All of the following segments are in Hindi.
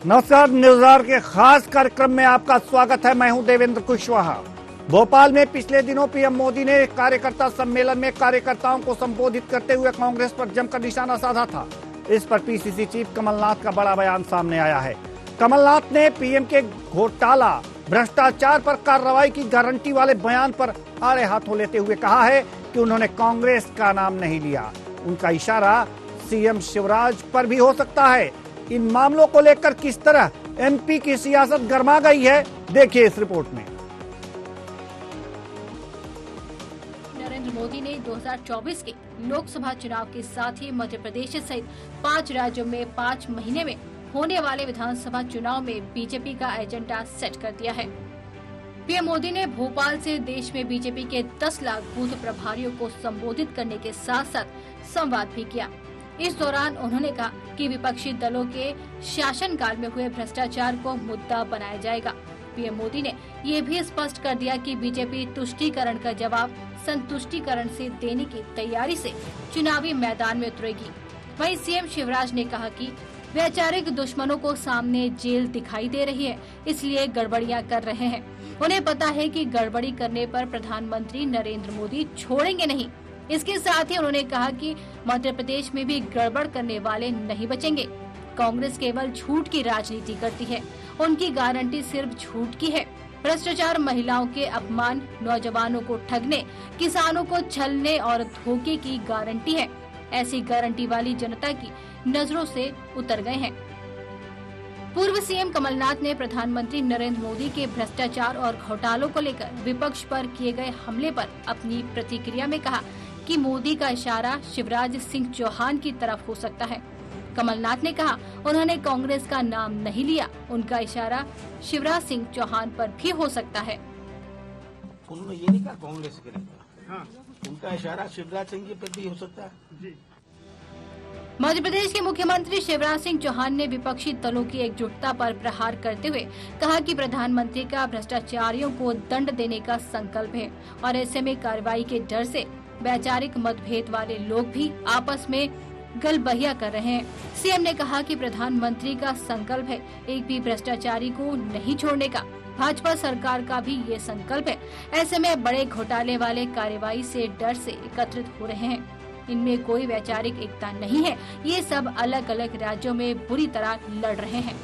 नमस्कार, न्यूज आवर के खास कार्यक्रम में आपका स्वागत है। मैं हूं देवेंद्र कुशवाहा। भोपाल में पिछले दिनों पीएम मोदी ने कार्यकर्ता सम्मेलन में कार्यकर्ताओं को संबोधित करते हुए कांग्रेस पर जमकर निशाना साधा था। इस पर पीसीसी चीफ कमलनाथ का बड़ा बयान सामने आया है। कमलनाथ ने पीएम के घोटाला भ्रष्टाचार पर कार्रवाई की गारंटी वाले बयान पर आड़े हाथों लेते हुए कहा है कि उन्होंने कांग्रेस का नाम नहीं लिया। उनका इशारा सीएम शिवराज पर भी हो सकता है। इन मामलों को लेकर किस तरह एमपी की सियासत गर्मा गई है, देखिए इस रिपोर्ट में। नरेंद्र मोदी ने 2024 के लोकसभा चुनाव के साथ ही मध्य प्रदेश सहित 5 राज्यों में 5 महीने में होने वाले विधानसभा चुनाव में बीजेपी का एजेंडा सेट कर दिया है। पीएम मोदी ने भोपाल से देश में बीजेपी के 10 लाख बूथ प्रभारियों को संबोधित करने के साथ साथ संवाद भी किया। इस दौरान उन्होंने कहा कि विपक्षी दलों के शासनकाल में हुए भ्रष्टाचार को मुद्दा बनाया जाएगा। पीएम मोदी ने ये भी स्पष्ट कर दिया कि बीजेपी तुष्टीकरण का जवाब संतुष्टीकरण से देने की तैयारी से चुनावी मैदान में उतरेगी। वहीं सीएम शिवराज ने कहा कि वैचारिक दुश्मनों को सामने जेल दिखाई दे रही है, इसलिए गड़बड़ियां कर रहे हैं। उन्हें पता है कि गड़बड़ी करने पर प्रधानमंत्री नरेंद्र मोदी छोड़ेंगे नहीं। इसके साथ ही उन्होंने कहा कि मध्य प्रदेश में भी गड़बड़ करने वाले नहीं बचेंगे। कांग्रेस केवल झूठ की राजनीति करती है, उनकी गारंटी सिर्फ झूठ की है। भ्रष्टाचार, महिलाओं के अपमान, नौजवानों को ठगने, किसानों को छलने और धोखे की गारंटी है। ऐसी गारंटी वाली जनता की नजरों से उतर गए हैं। पूर्व सीएम कमलनाथ ने प्रधानमंत्री नरेंद्र मोदी के भ्रष्टाचार और घोटालों को लेकर विपक्ष पर किए गए हमले पर अपनी प्रतिक्रिया में कहा कि मोदी का इशारा शिवराज सिंह चौहान की तरफ हो सकता है। कमलनाथ ने कहा उन्होंने कांग्रेस का नाम नहीं लिया, उनका इशारा शिवराज सिंह चौहान पर भी हो सकता है। उन्होंने ये नहीं कहा कांग्रेस के नहीं कहा, हाँ, उनका इशारा शिवराज सिंह जी पर भी हो सकता है। मध्य प्रदेश के मुख्यमंत्री शिवराज सिंह चौहान ने विपक्षी दलों की एकजुटता पर प्रहार करते हुए कहा कि प्रधानमंत्री का भ्रष्टाचारियों को दंड देने का संकल्प है और ऐसे में कार्रवाई के डर से वैचारिक मतभेद वाले लोग भी आपस में गलबहिया कर रहे हैं। सीएम ने कहा कि प्रधानमंत्री का संकल्प है एक भी भ्रष्टाचारी को नहीं छोड़ने का। भाजपा सरकार का भी ये संकल्प है। ऐसे में बड़े घोटाले वाले कार्रवाई से डर से एकत्रित हो रहे हैं। इनमें कोई वैचारिक एकता नहीं है। ये सब अलग अलग राज्यों में बुरी तरह लड़ रहे हैं।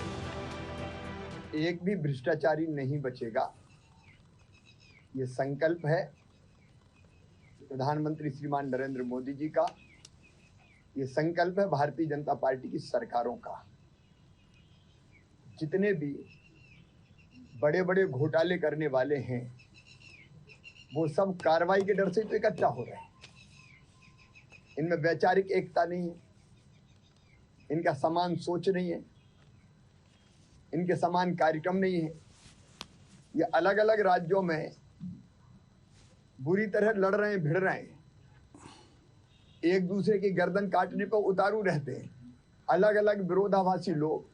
एक भी भ्रष्टाचारी नहीं बचेगा, ये संकल्प है प्रधानमंत्री श्रीमान नरेंद्र मोदी जी का। ये संकल्प है भारतीय जनता पार्टी की सरकारों का। जितने भी बड़े बड़े घोटाले करने वाले हैं वो सब कार्रवाई के डर से तो इकट्ठा हो रहे हैं। इनमें वैचारिक एकता नहीं है, इनका समान सोच नहीं है, इनके समान कार्यक्रम नहीं है। ये अलग अलग राज्यों में बुरी तरह लड़ रहे हैं, भिड़ रहे हैं, एक दूसरे की गर्दन काटने पर उतारू रहते हैं। अलग अलग विरोधाभासी लोग,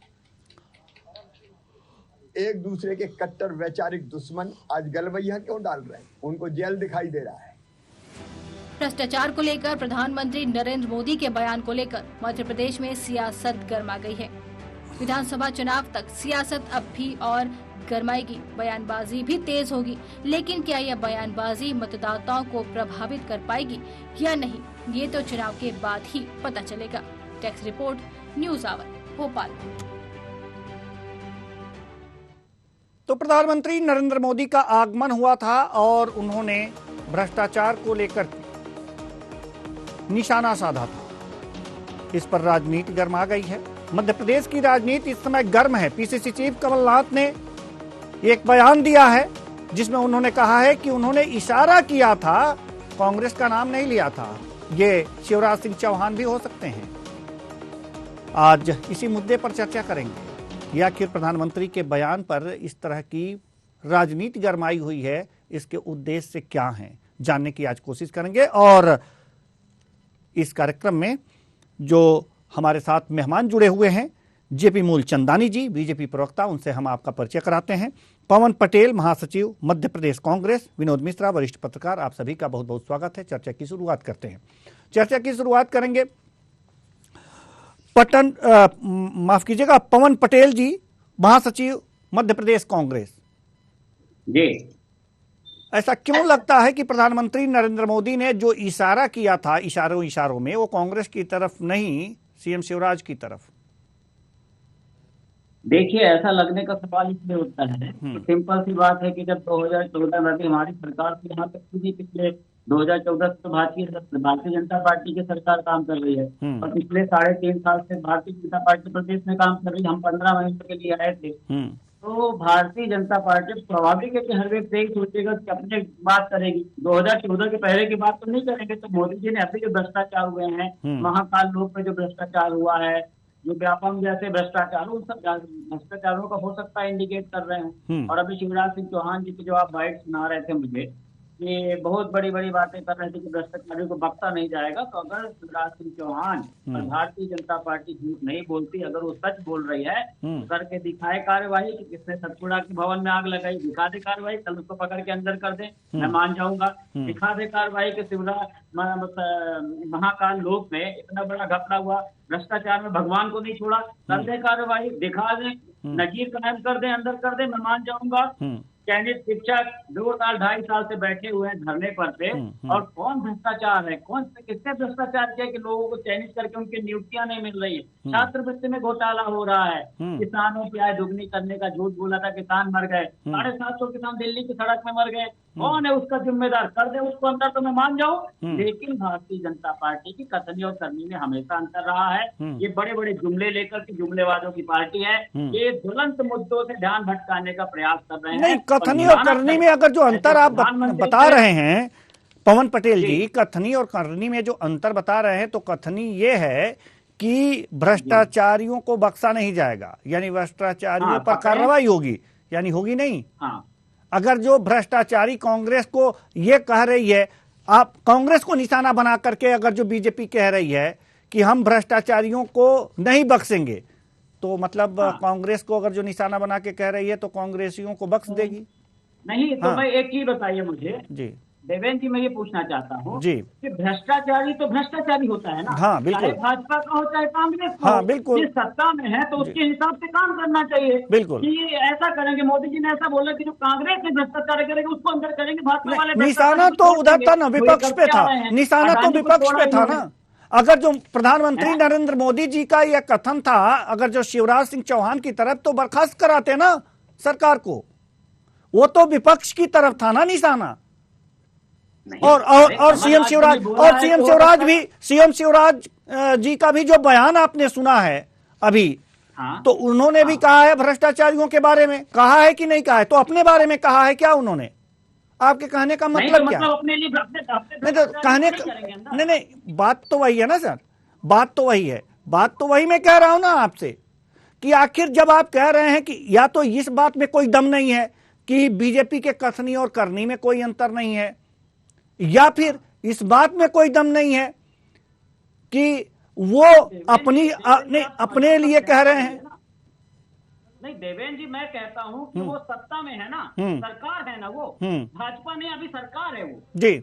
एक दूसरे के कट्टर वैचारिक दुश्मन आज गलबैया क्यों डाल रहे हैं? उनको जेल दिखाई दे रहा है। भ्रष्टाचार को लेकर प्रधानमंत्री नरेंद्र मोदी के बयान को लेकर मध्य प्रदेश में सियासत गर्मा गई है। विधानसभा चुनाव तक सियासत अब भी और गरमाएगी, बयानबाजी भी तेज होगी। लेकिन क्या यह बयानबाजी मतदाताओं को प्रभावित कर पाएगी या नहीं, ये तो चुनाव के बाद ही पता चलेगा। टेक्स रिपोर्ट, न्यूज आवर, भोपाल। तो प्रधानमंत्री नरेंद्र मोदी का आगमन हुआ था और उन्होंने भ्रष्टाचार को लेकर निशाना साधा था। इस पर राजनीति गर्मा गई है। मध्य प्रदेश की राजनीति इस समय गर्म है। पीसीसी चीफ कमलनाथ ने एक बयान दिया है जिसमें उन्होंने कहा है कि उन्होंने इशारा किया था, कांग्रेस का नाम नहीं लिया था। ये शिवराज सिंह चौहान भी हो सकते हैं। आज इसी मुद्दे पर चर्चा करेंगे। या आखिर प्रधानमंत्री के बयान पर इस तरह की राजनीति गरमाई हुई है, इसके उद्देश्य क्या हैं, जानने की आज कोशिश करेंगे। और इस कार्यक्रम में जो हमारे साथ मेहमान जुड़े हुए हैं, जेपी मूलचंदानी जी, बीजेपी प्रवक्ता, उनसे हम आपका परिचय कराते हैं। पवन पटेल, महासचिव मध्य प्रदेश कांग्रेस, विनोद मिश्रा, वरिष्ठ पत्रकार, आप सभी का बहुत बहुत स्वागत है। चर्चा की शुरुआत करते हैं। चर्चा की शुरुआत करेंगे माफ कीजिएगा, पवन पटेल जी, महासचिव मध्य प्रदेश कांग्रेस, जी ऐसा क्यों लगता है कि प्रधानमंत्री नरेंद्र मोदी ने जो इशारा किया था इशारों में, वो कांग्रेस की तरफ नहीं सीएम शिवराज की तरफ? देखिए, ऐसा लगने का सवाल इसलिए उठता है तो सिंपल सी बात है कि जब 2014 में भी हमारी सरकार थी, यहाँ तक भी पिछले 2014 से तो भारतीय जनता पार्टी की सरकार काम कर रही है और पिछले 3.5 साल से भारतीय जनता पार्टी प्रदेश में काम कर रही है। हम 15 महीने के लिए आए थे। तो भारतीय जनता पार्टी स्वाभाविक है कि हर व्यक्ति यही सोचेगा कि अपने बात करेगी। 2014 के पहले की बात तो नहीं करेंगे। तो मोदी जी ने अभी जो भ्रष्टाचार हुए हैं, महाकाल लोक में जो भ्रष्टाचार हुआ है, जो व्यापम जैसे भ्रष्टाचार, उन सब भ्रष्टाचारों का हो सकता है इंडिकेट कर रहे हैं। और अभी शिवराज सिंह चौहान जी की जो आप बाइट सुना रहे थे मुझे, ये बहुत बड़ी बड़ी बातें कर रहे थे कि भ्रष्टाचारियों को बख्शा नहीं जाएगा। तो अगर शिवराज सिंह चौहान और भारतीय जनता पार्टी झूठ नहीं बोलती, अगर वो सच बोल रही है तो करके दिखाए कार्रवाई कि किसने सतपुड़ा के भवन में आग लगाई, दिखा दे कार्रवाई, कल उसको पकड़ के अंदर कर दे, मैं मान जाऊंगा। दिखा दे कार्रवाई कि शिवराज महाकाल लोक में इतना बड़ा घपला हुआ, भ्रष्टाचार में भगवान को नहीं छोड़ा, कर दे कार्रवाई, दिखा दे, नजीर कायम कर दे, अंदर कर दे, मैं मान जाऊंगा। चयनित शिक्षक 2 साल 2.5 साल से बैठे हुए हैं धरने पर पे, और कौन भ्रष्टाचार है, कौन से किसने भ्रष्टाचार किया कि लोगों को चयनित करके उनकी नियुक्तियां नहीं मिल रही है। छात्रवृत्ति में घोटाला हो रहा है, किसानों की आय दुगनी करने का झूठ बोला था, किसान मर गए, 750 किसान दिल्ली की सड़क में मर गए, कौन है उसका जिम्मेदार, कर दे उसको अंदर तो मैं मान जाऊं। लेकिन भारतीय जनता पार्टी की कथनी और करनी में हमेशा अंतर रहा है। ये बड़े बड़े जुमले लेकर के जुमलेबाजों की पार्टी है, ये ज्वलंत मुद्दों से ध्यान भटकाने का प्रयास कर रहे हैं। कथनी और करनी में अगर जो अंतर आप बता रहे हैं पवन पटेल जी, कथनी और करनी में जो अंतर बता रहे हैं, तो कथनी ये है कि भ्रष्टाचारियों को बख्शा नहीं जाएगा, यानी भ्रष्टाचारियों पर कार्रवाई होगी, यानी होगी नहीं। अगर जो भ्रष्टाचारी कांग्रेस को ये कह रही है, आप कांग्रेस को निशाना बना करके अगर जो बीजेपी कह रही है कि हम भ्रष्टाचारियों को नहीं बख्शेंगे, तो मतलब कांग्रेस को अगर जो निशाना बना के कह रही है तो कांग्रेसियों को बख्श देगी नहीं। तो भाई एक चीज बताइए मुझे जी देवेंद्र जी, मैं ये पूछना चाहता हूँ जी कि भ्रष्टाचारी तो भ्रष्टाचारी होता है ना। हाँ बिल्कुल, चाहे भाजपा का हो चाहे कांग्रेस का। हाँ बिल्कुल, जिस सत्ता में है तो उसके हिसाब से काम करना चाहिए। बिल्कुल, कि ऐसा करेंगे, मोदी जी ने ऐसा बोला कि जो कांग्रेस में भ्रष्टाचार करेंगे उसको अंदर करेंगे, भाजपा वाले निशाना तो उधर था ना, विपक्ष पे था, निशाना तो विपक्ष पे था ना। अगर जो प्रधानमंत्री नरेंद्र मोदी जी का यह कथन था, अगर जो शिवराज सिंह चौहान की तरफ, तो बर्खास्त कराते ना सरकार को, वो तो विपक्ष की तरफ था ना निशाना। और सीएम शिवराज जी का भी जो बयान आपने सुना है अभी, तो उन्होंने भी कहा है भ्रष्टाचारियों के बारे में, कहा है कि नहीं कहा है? तो अपने बारे में कहा है क्या उन्होंने? आपके कहने का मतलब क्या? अपने लिए नहीं तो कहने का नहीं, बात तो वही है ना सर, बात तो वही है, बात तो वही मैं कह रहा हूं ना आपसे कि आखिर जब आप कह रहे हैं कि या तो इस बात में कोई दम नहीं है कि बीजेपी के कथनी और करनी में कोई अंतर नहीं है, या फिर इस बात में कोई दम नहीं है कि वो अपने लिए कह रहे हैं। नहीं देवेंद्र जी, मैं कहता हूं कि वो सत्ता में है ना, सरकार है ना, वो भाजपा नहीं, अभी सरकार है वो जी।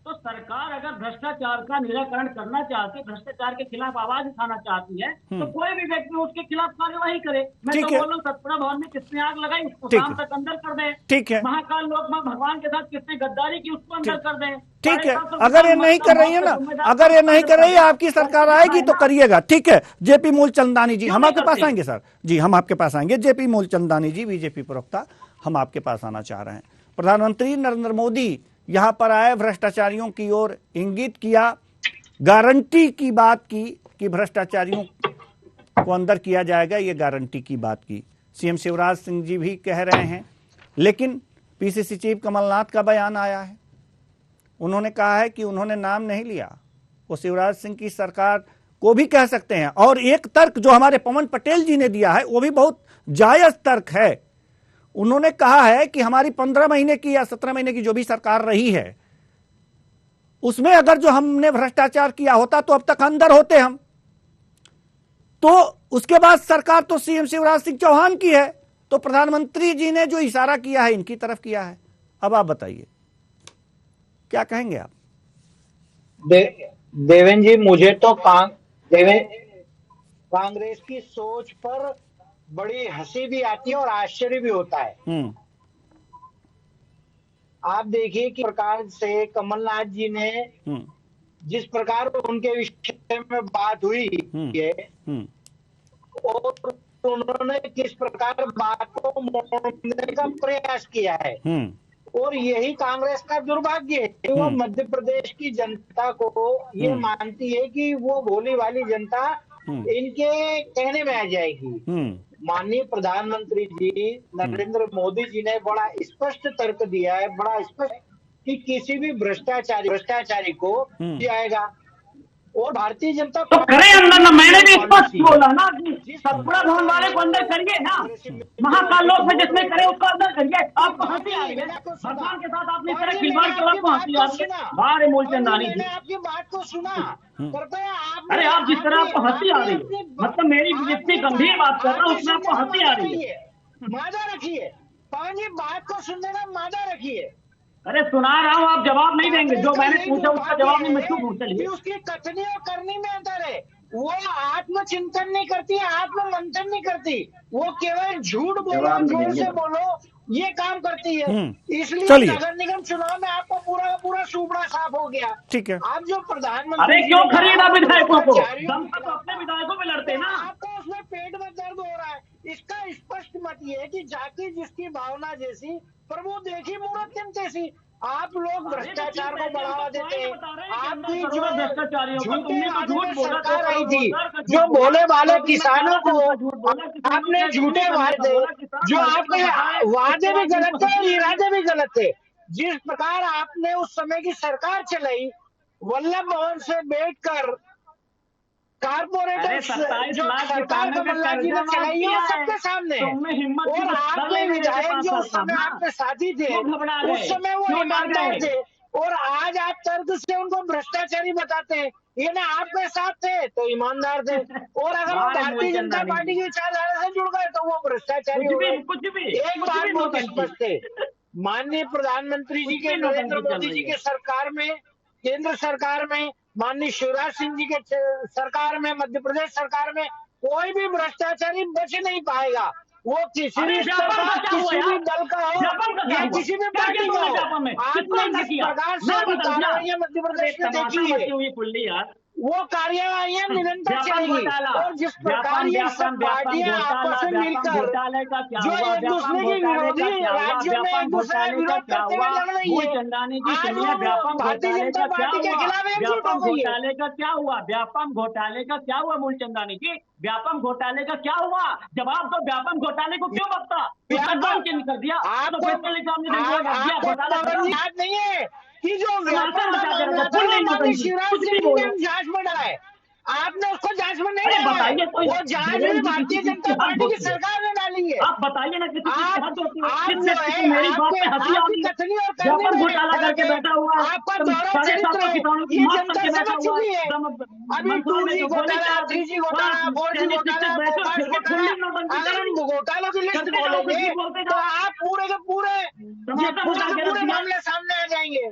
तो सरकार अगर भ्रष्टाचार का निराकरण करना चाहती है, भ्रष्टाचार के खिलाफ आवाज उठाना चाहती है, तो कोई भी व्यक्ति उसके खिलाफ कार्यवाही करे। मैं तो बोल रहा हूँ, सतपुड़ा भवन में किसने आग लगाई उसको शाम तक अंदर कर दे। ठीक है। महाकाल लोक में भगवान के साथ किसने गद्दारी की उसको अंदर कर दे। ठीक है, अगर ये नहीं कर रही है ना, अगर ये नहीं कर रही है, आपकी सरकार आएगी तो करिएगा। ठीक है, जेपी मूलचंदानी जी, हम आपके पास आएंगे सर जी, हम आपके पास आएंगे। जेपी मूलचंदानी जी, बीजेपी प्रवक्ता, हम आपके पास आना चाह रहे हैं। प्रधानमंत्री नरेंद्र मोदी यहां पर आए, भ्रष्टाचारियों की ओर इंगित किया, गारंटी की बात की कि भ्रष्टाचारियों को अंदर किया जाएगा, ये गारंटी की बात की। सीएम शिवराज सिंह जी भी कह रहे हैं, लेकिन पीसीसी चीफ कमलनाथ का बयान आया है, उन्होंने कहा है कि उन्होंने नाम नहीं लिया, वो शिवराज सिंह की सरकार को भी कह सकते हैं। और एक तर्क जो हमारे पवन पटेल जी ने दिया है वो भी बहुत जायज तर्क है। उन्होंने कहा है कि हमारी 15 महीने की या 17 महीने की जो भी सरकार रही है, उसमें अगर जो हमने भ्रष्टाचार किया होता तो अब तक अंदर होते हम। तो उसके बाद सरकार तो सीएम शिवराज सिंह चौहान की है, तो प्रधानमंत्री जी ने जो इशारा किया है इनकी तरफ किया है। अब आप बताइए क्या कहेंगे आप? देवेंद्र जी, मुझे तो कांग्रेस की सोच पर बड़ी हंसी भी आती है और आश्चर्य भी होता है। आप देखिए कि प्रकार से कमलनाथ जी ने जिस प्रकार उनके विषय में बात हुई है और उन्होंने किस प्रकार बात को मोड़ने का प्रयास किया है, और यही कांग्रेस का दुर्भाग्य है कि वो मध्य प्रदेश की जनता को ये मानती है कि वो भोली वाली जनता इनके कहने में आ जाएगी। माननीय प्रधानमंत्री जी नरेंद्र मोदी जी ने बड़ा स्पष्ट तर्क दिया है, बड़ा स्पष्ट कि किसी भी भ्रष्टाचारी को जाएगा, और भारतीय जनता तो करे अंदर ना, मैंने भी स्पष्ट बोला ना कि जिस सतपुड़ा भवन वाले को अंदर करिए ना, महाकाल लोक में जिसने करे उसको अंदर करिए। आपको हंसी आ रही है, भगवान के साथ आपने इस तरह खिलवाड़ किया, आपको हंसी आ रही है। बाहर है मूलचंदानी जी, मैंने आपकी बात को सुना, कृपया आप अरे आप जिस तरह आपको हंसी आ रही है, मतलब मेरी जितनी गंभीर बात कर रहा हूँ उसमें आपको हंसी आ रही है। मादा रखिए, पवन जी बात को सुनने का मादा रखिए। अरे सुना रहा हूँ, आप जवाब नहीं देंगे, जो मैंने पूछा उसका जवाब नहीं, मैं चुप हूँ। चलिए, उसकी कथनी और करनी में अंतर है। वो आत्मचिंतन नहीं करती, आत्म मंथन नहीं करती, वो केवल झूठ बोलो, जोर से बोलो, ये काम करती है। इसलिए नगर निगम चुनाव में आपको पूरा का पूरा सुबड़ा साफ हो गया। ठीक है, आप जो प्रधानमंत्री, अरे क्यों खरीदा विधायकों को, दम तो अपने विधायकों में लड़ते ना। आपको उसमें पेट में दर्द हो रहा है, इसका स्पष्ट मत ये है कि जाकी जिसकी भावना जैसी प्रभु देखी मूर्त जैसी। आप लोग भ्रष्टाचार को बढ़ावा देते हैं। आपकी जो झूठे वादे में सरकार आई थी, जो भोले भाले किसानों को आपने झूठे वादे, जो आपके वादे भी गलत थे और इरादे भी गलत थे। जिस प्रकार आपने उस समय की सरकार चलाई, वल्लभ भवन से बैठकर कारपोरेटर जो सरकार कमलनाथ जी ने चलाई है वो सबके सामने, और आपके विधायक जो उस समय आपके साथी थे उस समय वो ईमानदार थे, और आज आप तर्क से उनको भ्रष्टाचारी बताते हैं। ये ना आपके साथ थे तो ईमानदार थे, और अगर वो भारतीय जनता पार्टी की विचारधारा से जुड़ गए तो वो भ्रष्टाचारी हो गए। एक बात बहुत स्पष्ट है, माननीय प्रधानमंत्री जी के, नरेंद्र मोदी जी के सरकार में, केंद्र सरकार में, माननीय शिवराज सिंह जी के सरकार में, मध्य प्रदेश सरकार में कोई भी भ्रष्टाचारी बच नहीं पाएगा। वो किसी भी स्तर का, किसी भी दल का हो या किसी भी पार्टी का हो। आपने जिस प्रकार से अभी कार्रवाइयां मध्य प्रदेश में देखी है वो कार्यवाहियां निरंतर चलेगी, और जिस प्रकार ये सब पार्टियां आपस में मिलकर जो एक दूसरे के विरोधी राज्यों में एक दूसरे का विरोध करते हुए लड़ रही है, आज भारतीय जनता पार्टी के खिलाफ एकजुट हो गई है। घोटाले का क्या हुआ, व्यापम घोटाले का क्या हुआ मूलचंदानी जी, व्यापम घोटाले का क्या हुआ, जवाब दो। व्यापम घोटाले को क्यों बकता, उसका नाम क्यों कर दिया? तो फैसले एग्जाम याद नहीं है कि जो व्यापम शिवराज सिंह ने जांच में डाला है, आपने उसको जांच में नहीं डाला है, वो जांच में भारतीय जनता पार्टी की सरकार ने डाली है। आप बताइए ना, किसी मेरी बात पे हंसी आती है, घोटाला करके बैठा हुआ है, आपका दौरा चरित्र है, ये जनता समझ चुकी है। अभी 2G घोटाला, 3G घोटाला, 4G घोटाला, अगर हम घोटालों की लिस्ट खोलेंगे तो आप पूरे के पूरे मामले सामने आ जाएंगे।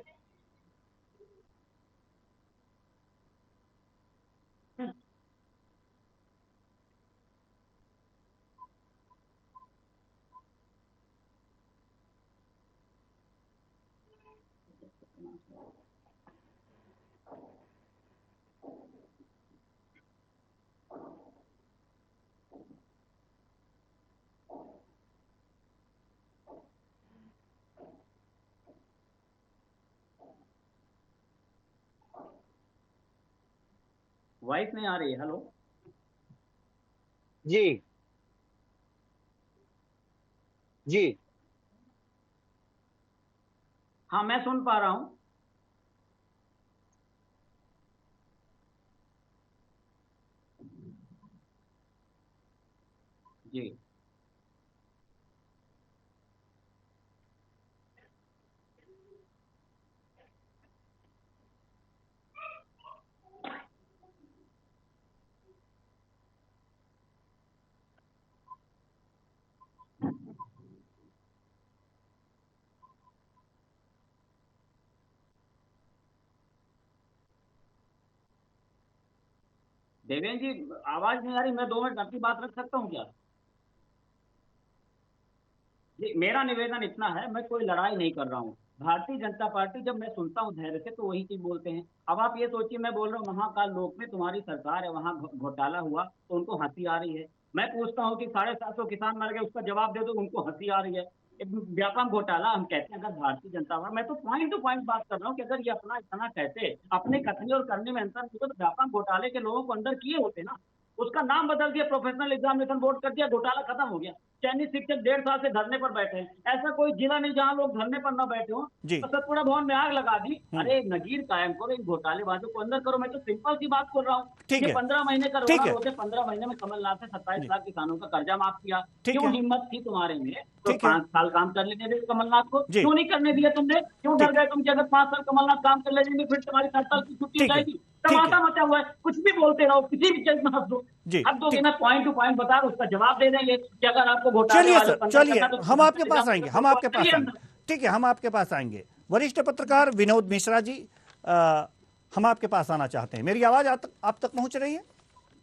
वॉइस नहीं आ रही है। हेलो जी जी, हाँ मैं सुन पा रहा हूं। जी देवेंद्र जी, आवाज नहीं आ रही, मैं 2 मिनट अपनी बात रख सकता हूँ क्या? मेरा निवेदन इतना है, मैं कोई लड़ाई नहीं कर रहा हूँ। भारतीय जनता पार्टी, जब मैं सुनता हूँ धैर्य से, तो वही चीज बोलते हैं। अब आप ये सोचिए, मैं बोल रहा हूँ महाकाल लोक में तुम्हारी सरकार है, वहां घोटाला हुआ तो उनको हंसी आ रही है। मैं पूछता हूँ कि 750 किसान मर गए, उसका जवाब दे दो, उनको हंसी आ रही है। व्यापम घोटाला हम कहते हैं, अगर भारतीय जनता पार्टी, मैं तो पॉइंट टू पॉइंट बात कर रहा हूँ कि अगर ये अपना इतना कहते, अपने कथने और करने में अंतर नहीं, तो व्यापम घोटाले के लोगों को अंदर किए होते ना। उसका नाम बदल दिया, प्रोफेशनल एग्जामिनेशन बोर्ड कर दिया, घोटाला खत्म हो गया। चयनित शिक्षक 1.5 साल से धरने पर बैठे हैं। ऐसा कोई जिला नहीं जहां लोग धरने पर न बैठे हो। तो सतपुड़ा भवन में आग लगा दी। अरे नगीर कायम करो, इन घोटालेबाजों को अंदर करो। मैं तो सिंपल सी बात कर रहा हूँ। ये 15 महीने का रोना रोते, 15 महीने में कमलनाथ ने 27 लाख किसानों का कर्जा माफ किया। क्यों हिम्मत थी तुम्हारे में? तो 5 साल काम कर लेने दे कमलनाथ को, क्यों नहीं करने दिया तुमने? क्यों डर गए तुम कि अगर 5 साल कमलनाथ काम कर लेंगे फिर तुम्हारी 7 साल की छुट्टी हो जाएगी? टमाटा मचा हुआ है, कुछ भी बोलते रहो, किसी भी चीज में हंस दो। अब दोगे मैं पॉइंट टू पॉइंट बता रहा, उसका जवाब दे देंगे कि अगर आपको घोटाले चलिए हम आपके पास आएंगे, हम आपके पास आएंगे। ठीक है, हम आपके पास आएंगे। वरिष्ठ पत्रकार विनोद मिश्रा जी, हम आपके पास आना चाहते हैं। मेरी आवाज आप तक पहुंच रही है?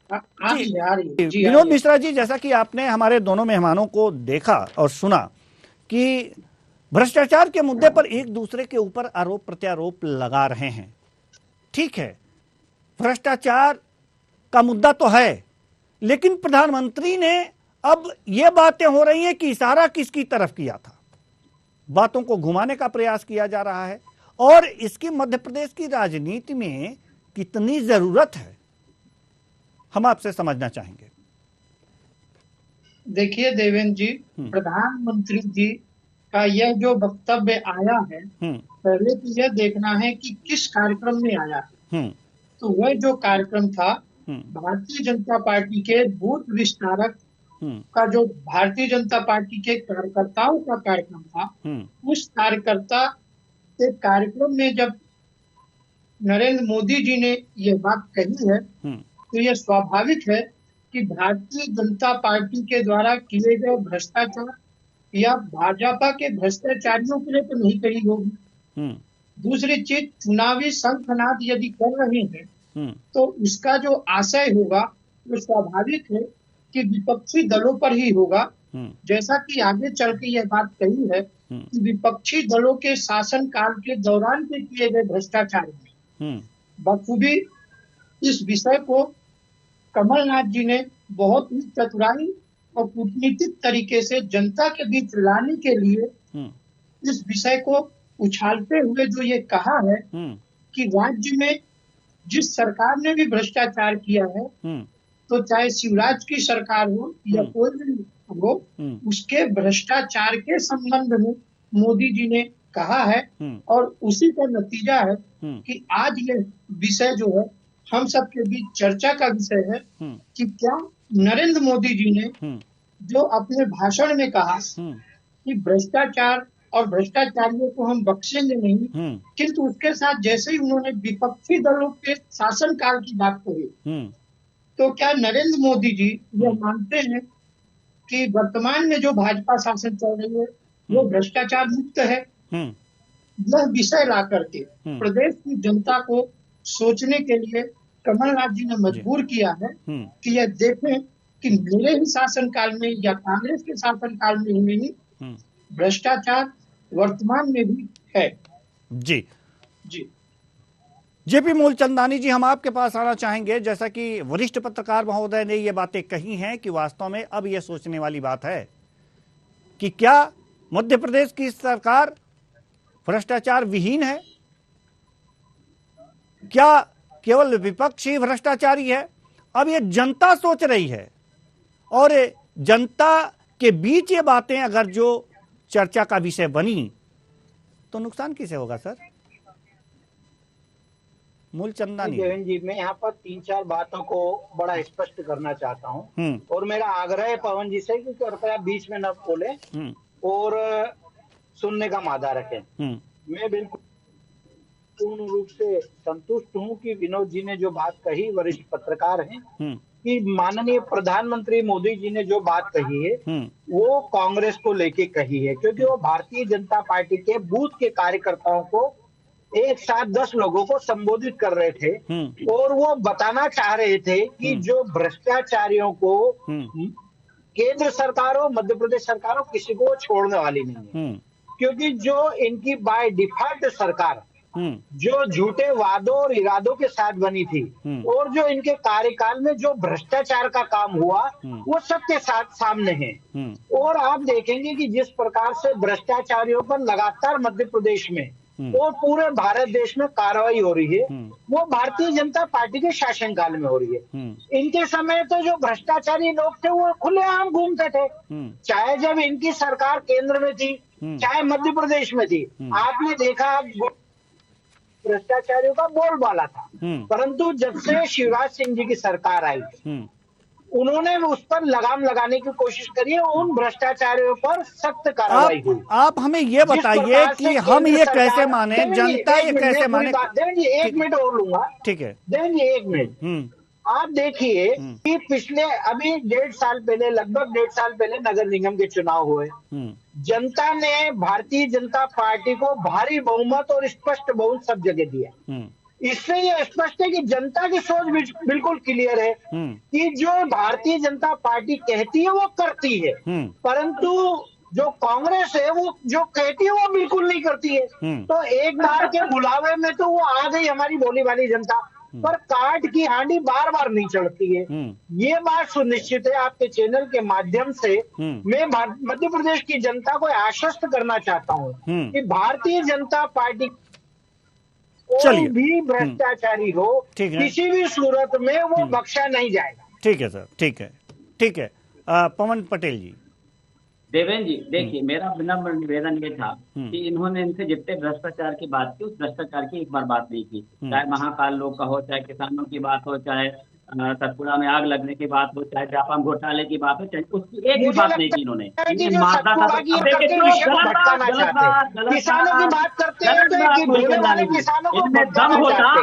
जी विनोद मिश्रा जी, जैसा कि आपने हमारे दोनों मेहमानों को देखा और सुना कि भ्रष्टाचार के मुद्दे पर एक दूसरे के ऊपर आरोप प्रत्यारोप लगा रहे हैं। ठीक है, भ्रष्टाचार का मुद्दा तो है, लेकिन प्रधानमंत्री ने अब यह बातें हो रही हैं कि इशारा किसकी तरफ किया था। बातों को घुमाने का प्रयास किया जा रहा है और इसकी मध्य प्रदेश की राजनीति में कितनी जरूरत है, हम आपसे समझना चाहेंगे। देखिए देवेंद्र जी, प्रधानमंत्री जी का यह जो वक्तव्य आया है, पहले तो यह देखना है कि किस कार्यक्रम में आया है। तो वह जो कार्यक्रम था भारतीय जनता पार्टी के बूथ विस्तारक का, जो भारतीय जनता पार्टी के कार्यकर्ताओं का कार्यक्रम था, उस कार्यकर्ता के कार्यक्रम में जब नरेंद्र मोदी जी ने यह बात कही है, तो यह स्वाभाविक है कि भारतीय जनता पार्टी के द्वारा किए गए भ्रष्टाचार या भाजपा के भ्रष्टाचारियों के लिए तो नहीं कही होगी। दूसरी चीज, चुनावी शंखनाद यदि कर रहे हैं तो इसका जो आशय होगा वो स्वाभाविक है कि विपक्षी दलों पर ही होगा। जैसा कि आगे चल के यह बात कही है कि विपक्षी दलों के शासनकाल के दौरान के किए गए भ्रष्टाचार में बखूबी इस विषय को कमलनाथ जी ने बहुत ही चतुराई और कूटनीतिक तरीके से जनता के बीच लाने के लिए इस विषय को उछालते हुए जो ये कहा है कि राज्य में जिस सरकार ने भी भ्रष्टाचार किया है, तो चाहे शिवराज की सरकार हो या कोई भी हो, उसके भ्रष्टाचार के संबंध में मोदी जी ने कहा है और उसी का नतीजा है कि आज ये विषय जो है हम सबके बीच चर्चा का विषय है कि क्या नरेंद्र मोदी जी ने जो अपने भाषण में कहा कि भ्रष्टाचार और भ्रष्टाचारियों को हम बख्शेंगे नहीं, किंतु उसके साथ जैसे ही उन्होंने विपक्षी दलों के शासनकाल की बात कही, तो क्या नरेंद्र मोदी जी ये मानते हैं कि वर्तमान में जो भाजपा शासन चल रही है वो भ्रष्टाचार मुक्त है? यह विषय ला करके प्रदेश की जनता को सोचने के लिए कमलनाथ जी ने मजबूर किया है कि यह देखें कि मेरे ही शासनकाल में या कांग्रेस के शासनकाल में ही नहीं, भ्रष्टाचार वर्तमान में भी है। जी जेपी मूलचंदानी जी, हम आपके पास आना चाहेंगे। जैसा कि वरिष्ठ पत्रकार महोदय ने ये बातें कही हैं कि वास्तव में अब यह सोचने वाली बात है कि क्या मध्य प्रदेश की सरकार भ्रष्टाचार विहीन है, क्या केवल विपक्ष ही भ्रष्टाचारी है? अब ये जनता सोच रही है और जनता के बीच ये बातें अगर जो चर्चा का विषय बनी तो नुकसान किसे होगा सर? मूलचंदानी जी, मैं यहाँ पर 3-4 बातों को बड़ा स्पष्ट करना चाहता हूँ और मेरा आग्रह है पवन जी से कि कृपया बीच में न बोले और सुनने का मादा रखें। मैं बिल्कुल पूर्ण रूप से संतुष्ट हूँ कि विनोद जी ने जो बात कही, वरिष्ठ पत्रकार हैं, कि माननीय प्रधानमंत्री मोदी जी ने जो बात कही है वो कांग्रेस को लेके कही है, क्योंकि वो भारतीय जनता पार्टी के बूथ के कार्यकर्ताओं को एक साथ 10 लोगों को संबोधित कर रहे थे और वो बताना चाह रहे थे कि जो भ्रष्टाचारियों को केंद्र सरकार हो, मध्य प्रदेश सरकार हो, किसी को छोड़ने वाली नहीं है। क्योंकि जो इनकी बाय डिफॉल्ट सरकार जो झूठे वादों और इरादों के साथ बनी थी और जो इनके कार्यकाल में जो भ्रष्टाचार का काम हुआ वो सबके साथ सामने है। और आप देखेंगे कि जिस प्रकार से भ्रष्टाचारियों पर लगातार मध्य प्रदेश में और पूरे भारत देश में कार्रवाई हो रही है, वो भारतीय जनता पार्टी के शासनकाल में हो रही है। इनके समय तो जो भ्रष्टाचारी लोग थे वो खुलेआम घूमते थे, चाहे जब इनकी सरकार केंद्र में थी चाहे मध्य प्रदेश में थी। आपने देखा भ्रष्टाचारियों का बोलबाला था, परंतु जब से शिवराज सिंह जी की सरकार आई उन्होंने उस पर लगाम लगाने की कोशिश करी और उन भ्रष्टाचारियों पर सख्त कार्रवाई हुई। आप हमें ये बताइए कि हम ये कैसे माने, जनता ये कैसे माने? एक मिनट और लूंगा, ठीक है, देंगे एक मिनट। आप देखिए कि पिछले अभी 1.5 साल पहले, लगभग 1.5 साल पहले नगर निगम के चुनाव हुए। जनता ने भारतीय जनता पार्टी को भारी बहुमत और स्पष्ट बहुमत सब जगह दिया। इससे ये स्पष्ट है कि जनता की सोच बिल्कुल क्लियर है कि जो भारतीय जनता पार्टी कहती है वो करती है, परंतु जो कांग्रेस है वो जो कहती है वो बिल्कुल नहीं करती है। तो एक बार के बुलावे में तो वो आ गई हमारी भोली भाली जनता, पर काट की हांडी बार बार नहीं चढ़ती है। ये बात सुनिश्चित है। आपके चैनल के माध्यम से मैं मध्य प्रदेश की जनता को आश्वस्त करना चाहता हूँ कि भारतीय जनता पार्टी कोई भी भ्रष्टाचारी हो किसी भी सूरत में वो बख्शा नहीं जाएगा। ठीक है सर, ठीक है, ठीक है। पवन पटेल जी। देवेंद्र जी, देखिए मेरा विनम्र निवेदन ये था कि इन्होंने इनसे जितने भ्रष्टाचार की बात की उस भ्रष्टाचार की एक बार बात नहीं की, चाहे महाकाल लोक का हो, चाहे किसानों की बात हो, चाहे सतपुड़ा में आग लगने की बात हो, चाहे जापान घोटाले की बात हो, चाहे उसकी एक भी बात नहीं की इन्होंने। किसानों की बात करते हैं इनमें दम होता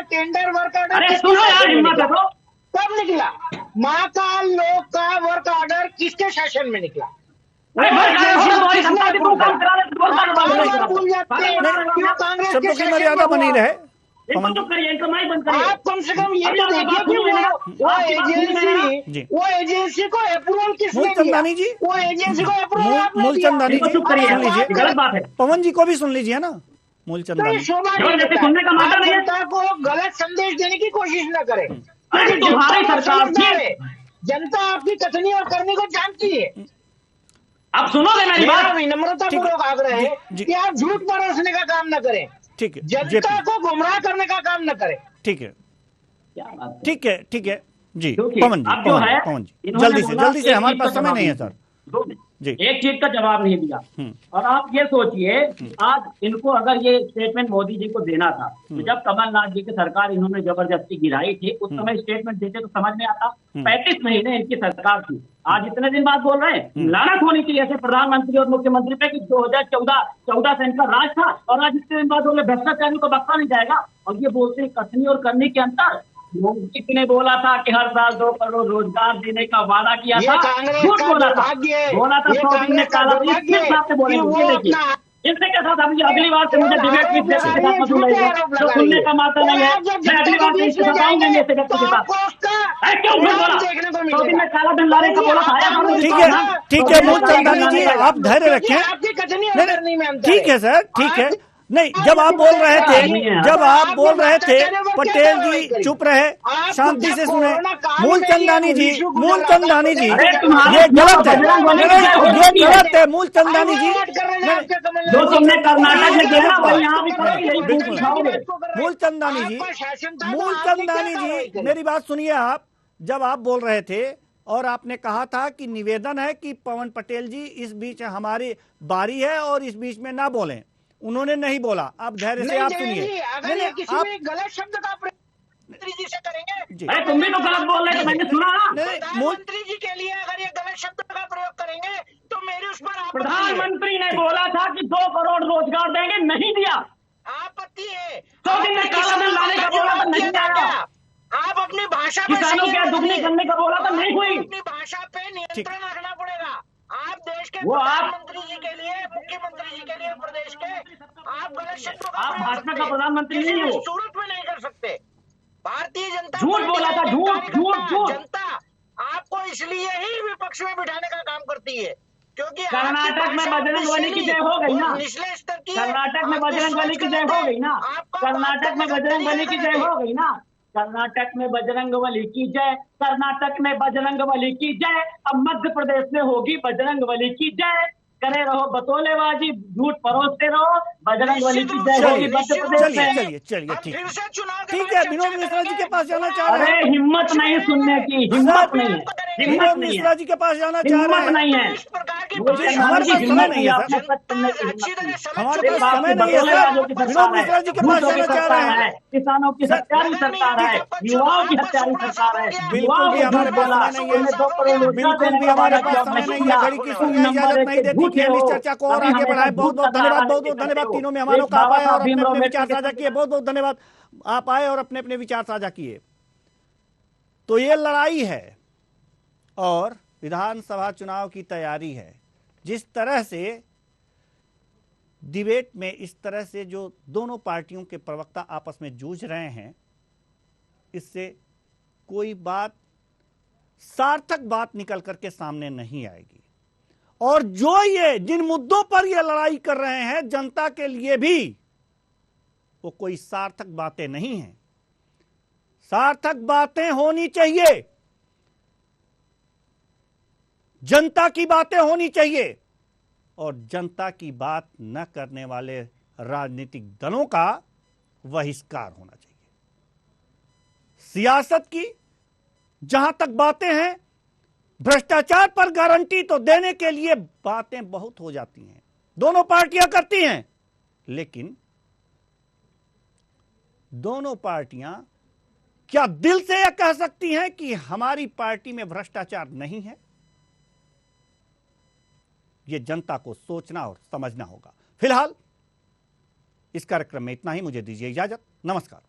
टेंडर वर्क अरे सुनो यार, हिम्मत है तो कब निकला? महाकाल लोक का वर्क ऑर्डर किसके शासन में निकला? शब्दों की मर्यादा बनी रहे। आप कम से कम ये तो देखिए कि वो एजेंसी को अप्रूवल किसने दिया? वो एजेंसी को अप्रूवल मूलचंदानी जी सुन लीजिए, गलत बात है। पवन जी को भी सुन लीजिए ना। मूलचंदानी जनता को गलत संदेश देने की कोशिश न करें। जनता आपकी कथनी और करने को जानती है। आप सुनोगे मेरी बात? विनम्रता पूर्वक आग्रह है कि आप झूठ परोसने का काम न करें, ठीक है, जनता को गुमराह करने का काम न करें। ठीक है, ठीक है, ठीक है जी। पवन जी जल्दी से हमारे पास समय नहीं है सर जी। एक चीज का जवाब नहीं दिया। और आप ये सोचिए आज इनको अगर ये स्टेटमेंट मोदी जी को देना था तो जब कमलनाथ जी की सरकार इन्होंने जबरदस्ती गिराई थी उस समय स्टेटमेंट देते तो समझ में आता। 35 महीने इनकी सरकार थी, आज इतने दिन बाद बोल रहे हैं। लानत होनी चाहिए ऐसे प्रधानमंत्री और मुख्यमंत्री पे कि 2014 से इनका राज था और आज इतने दिन बाद बोले भ्रष्टाचारी को बख्शा नहीं जाएगा। और ये बोलते हैं कथनी और करने के अंतर। मोदी ने बोला था कि हर साल 2 करोड़ रोजगार देने का वादा किया था, झूठ बोला था 100 दिन में काला इनसे के साथ अगली बार से मुझे डिबेट भी जो सुनने का माता नहीं है। मैं अगली बार से बताऊंगा ऐसे व्यक्ति के साथ क्यों बोला 100 दिन में काला धन लाने का बोला था। ठीक है मूलचंदानी जी, आप धैर्य रखें। ठीक है सर, ठीक है। नहीं, जब आप बोल रहे थे पटेल जी चुप रहे, शांति से सुने। मूलचंदानी जी ये गलत है, मूलचंदानी जी। मूलचंदानी जी मेरी बात सुनिए। आप जब आप बोल रहे थे और आपने कहा था कि निवेदन है कि पवन पटेल जी इस बीच हमारी बारी है और इस बीच में ना बोलें, उन्होंने नहीं बोला। आप धैर्य से आप सुनिए। आप गलत शब्द का मंत्री जी से करेंगे, अरे तुम भी तो गलत बोल रहे थे, मैंने सुना। प्रधानमंत्री जी के लिए अगर ये गलत शब्द का प्रयोग करेंगे तो मेरे उस पर प्रधानमंत्री ने बोला था कि 2 करोड़ रोजगार देंगे, नहीं दिया। आपत्ति है। 100 दिन में काला धन लाने का बोला था, नहीं आया। आप अपनी भाषा किसानों की दुगनी करने का बोला था, नहीं हुई। अपनी भाषा पे नियंत्रण रखना पड़ेगा। आप देश के प्रधानमंत्री जी के लिए, मुख्यमंत्री जी के लिए, प्रदेश के आप गलत शब्दों का आप भाजपा का प्रधानमंत्री नहीं हो, सूरत में नहीं कर सकते। भारतीय जनता झूठ बोला था, झूठ। जनता आपको इसलिए ही विपक्ष में बिठाने का काम करती है क्योंकि कर्नाटक में बजरंग बली की जय हो गई ना, निचले स्तर की कर्नाटक में बजरंग बली की जय हो गई ना, कर्नाटक में बजरंग बली की जय हो गई ना, कर्नाटक में बजरंग बली की जय, कर्नाटक में बजरंग बली की जय। अब मध्य प्रदेश में होगी बजरंग बली की जय। करे रहो बतौलेबाजी, झूठ परोसते रहो, बजरंग बली की जय होगी मध्य प्रदेश में। चलिए ठीक है। विनोद मिश्रा जी के पास जाना चाह रहे हैं। हिम्मत नहीं सुनने की, हिम्मत नहीं है, विनोद मिश्रा जी के पास जाना चाह रहे हैं। नहीं है, हमारे पास समय नहीं है सर, हमारे पास समय नहीं है सर। विनोद मिश्रा जी के पास जाना चाह रहे हैं। किसानों की हत्यारी सरकार है, युवाओं की हत्यारी सरकार है, बिल्कुल भी हमारे पास समय नहीं है, बिल्कुल भी हमारे पास समय नहीं है। घड़ी की सुइयां इजाजत नहीं देती कि हम इस चर्चा को और आगे बढ़ाएं। बहुत बहुत धन्यवाद, बहुत बहुत धन्यवाद तीनों मेहमानों का। आप आए और अपने अपने विचार साझा किए। बहुत बहुत धन्यवाद, आप आए और अपने अपने विचार साझा किए। तो ये लड़ाई है और विधानसभा चुनाव की तैयारी है। जिस तरह से डिबेट में इस तरह से जो दोनों पार्टियों के प्रवक्ता आपस में जूझ रहे हैं, इससे कोई बात, सार्थक बात निकल करके सामने नहीं आएगी। और जो ये जिन मुद्दों पर ये लड़ाई कर रहे हैं, जनता के लिए भी वो कोई सार्थक बातें नहीं हैं। सार्थक बातें होनी चाहिए, जनता की बातें होनी चाहिए, और जनता की बात न करने वाले राजनीतिक दलों का बहिष्कार होना चाहिए। सियासत की जहां तक बातें हैं, भ्रष्टाचार पर गारंटी तो देने के लिए बातें बहुत हो जाती हैं, दोनों पार्टियां करती हैं, लेकिन दोनों पार्टियां क्या दिल से यह कह सकती हैं कि हमारी पार्टी में भ्रष्टाचार नहीं है? यह जनता को सोचना और समझना होगा। फिलहाल इस कार्यक्रम में इतना ही। मुझे दीजिए इजाजत। नमस्कार।